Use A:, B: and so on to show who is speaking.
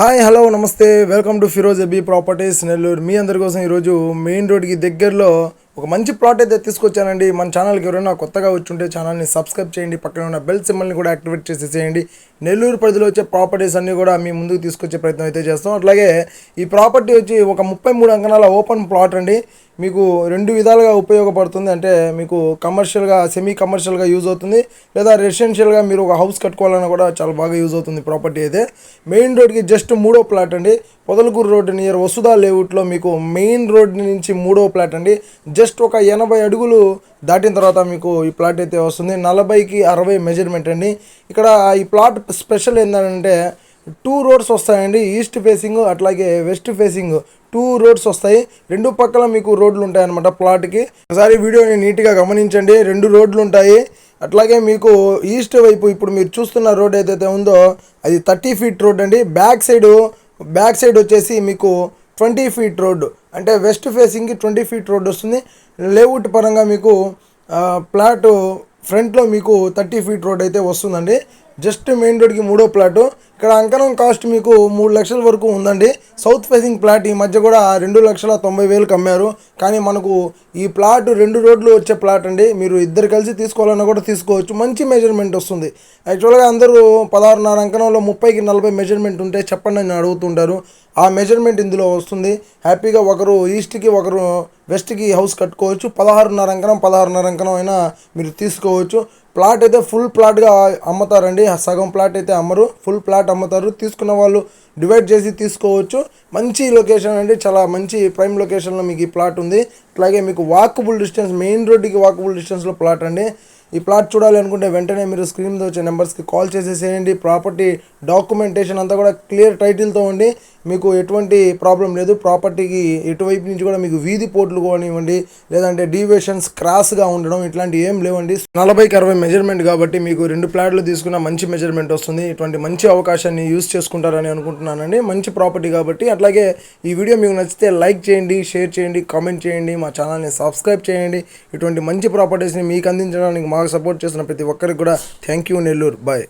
A: Hi hello నమస్తే welcome to Firoz AB properties Nellore. మీ అందరి కోసం ఈరోజు మెయిన్ రోడ్కి దగ్గరలో ఒక మంచి ప్లాట్ అయితే తీసుకొచ్చానండి. మన ఛానల్కి ఎవరైనా కొత్తగా వచ్చుంటే ఛానల్ని సబ్స్క్రైబ్ చేయండి, పక్కన ఉన్న బెల్ సింబల్ని కూడా యాక్టివేట్ చేసేసేయండి. నెల్లూరు పరిధిలో వచ్చే ప్రాపర్టీస్ అన్నీ కూడా మీ ముందుకు తీసుకొచ్చే ప్రయత్నం అయితే చేస్తాం. అట్లాగే ఈ ప్రాపర్టీ వచ్చి ఒక 33 అంకణాల ఓపెన్ ప్లాట్ అండి. మీకు రెండు విధాలుగా ఉపయోగపడుతుంది. అంటే మీకు కమర్షియల్గా సెమీ కమర్షియల్గా యూజ్ అవుతుంది, లేదా రెసిడెన్షియల్గా మీరు ఒక హౌస్ కట్టుకోవాలన్నా కూడా చాలా బాగా యూజ్ అవుతుంది. ప్రాపర్టీ అయితే మెయిన్ రోడ్కి జస్ట్ మూడో ప్లాట్ అండి. పొదలకూరు రోడ్డు నియర్ వసుధా లేఅవుట్లో మీకు మెయిన్ రోడ్ నుంచి మూడో ప్లాట్ అండి. జస్ట్ ఒక 80 అడుగులు దాటిన తర్వాత మీకు ఈ ప్లాట్ అయితే వస్తుంది. 40కి 60 మెజర్మెంట్ అండి. ఇక్కడ ఈ ప్లాట్ స్పెషల్ ఏంటంటే 2 రోడ్స్ వస్తాయండి. ఈస్ట్ ఫేసింగ్ అట్లాగే వెస్ట్ ఫేసింగ్ 2 రోడ్స్ వస్తాయి. రెండు పక్కల మీకు రోడ్లు ఉంటాయన్నమాట ప్లాట్కి. ఒకసారి వీడియోని నీట్గా గమనించండి. 2 రోడ్లు ఉంటాయి. అట్లాగే మీకు ఈస్ట్ వైపు ఇప్పుడు మీరు చూస్తున్న రోడ్ ఏదైతే ఉందో అది 30 ఫీట్ రోడ్ అండి. బ్యాక్ సైడ్ వచ్చేసి మీకు 20 ఫీట్ రోడ్డు, అంటే వెస్ట్ ఫేసింగ్కి 20 ఫీట్ రోడ్ వస్తుంది. లేఅవుట్ పరంగా మీకు ప్లాట్ ఫ్రంట్లో మీకు 30 ఫీట్ రోడ్ అయితే వస్తుందండి. జస్ట్ మెయిన్ రోడ్కి మూడో ప్లాటు. ఇక్కడ అంకణం కాస్ట్ మీకు 3 లక్షల వరకు ఉందండి. సౌత్ ఫేసింగ్ ప్లాట్ ఈ మధ్య కూడా 2,90,000 అమ్మారు. కానీ మనకు ఈ ప్లాట్ 2 రోడ్లు వచ్చే ప్లాట్ అండి. మీరు ఇద్దరు కలిసి తీసుకోవాలన్నా కూడా తీసుకోవచ్చు. మంచి మెజర్మెంట్ వస్తుంది. యాక్చువల్గా అందరూ 16.5 అంకణంలో 30కి 40 మెజర్మెంట్ ఉంటే చెప్పండి అని అడుగుతుంటారు. ఆ మెజర్మెంట్ ఇందులో వస్తుంది. హ్యాపీగా ఒకరు ఈస్ట్కి ఒకరు వెస్ట్కి హౌస్ కట్టుకోవచ్చు. 16.5 అంకణం అయినా మీరు తీసుకోవచ్చు. ప్లాట్ అయితే ఫుల్ ప్లాట్గా అమ్ముతారండి. సగం ప్లాట్ అయితే అమ్మరు, ఫుల్ ప్లాట్ అమ్ముతారు. తీసుకున్న వాళ్ళు డివైడ్ చేసి తీసుకోవచ్చు. మంచి లొకేషన్ అండి, చాలా మంచి ప్రైమ్ లొకేషన్లో మీకు ఈ ప్లాట్ ఉంది. అట్లాగే మీకు వాకబుల్ డిస్టెన్స్, మెయిన్ రోడ్డుకి వాకబుల్ డిస్టెన్స్లో ప్లాట్ అండి. ఈ ప్లాట్ చూడాలి అనుకుంటే వెంటనే మీరు స్క్రీన్ మీద వచ్చే నెంబర్స్కి కాల్ చేసేసేయండి. ప్రాపర్టీ డాక్యుమెంటేషన్ అంతా కూడా క్లియర్ టైటిల్తో ఉండి మీకు ఎటువంటి ప్రాబ్లం లేదు. ప్రాపర్టీకి ఎటువైపు నుంచి కూడా మీకు వీధి పోర్ట్లు కానివ్వండి, లేదంటే డీవియేషన్స్ క్రాస్గా ఉండడం ఇట్లాంటివి ఏం లేవండి. 40కి 60 మెజర్మెంట్ కాబట్టి మీకు 2 ప్లాట్లు తీసుకున్న మంచి మెజర్మెంట్ వస్తుంది. ఇటువంటి మంచి అవకాశాన్ని యూస్ చేసుకుంటారని అనుకుంటున్నానండి. మంచి ప్రాపర్టీ కాబట్టి. అట్లాగే ఈ వీడియో మీకు నచ్చితే లైక్ చేయండి, షేర్ చేయండి, కామెంట్ చేయండి, మా ఛానల్ని సబ్స్క్రైబ్ చేయండి. ఇటువంటి మంచి ప్రాపర్టీస్ని మీకు అందించడానికి మాకు సపోర్ట్ చేస్తున్న ప్రతి ఒక్కరికి కూడా థ్యాంక్ యూ. నెల్లూరు బాయ్.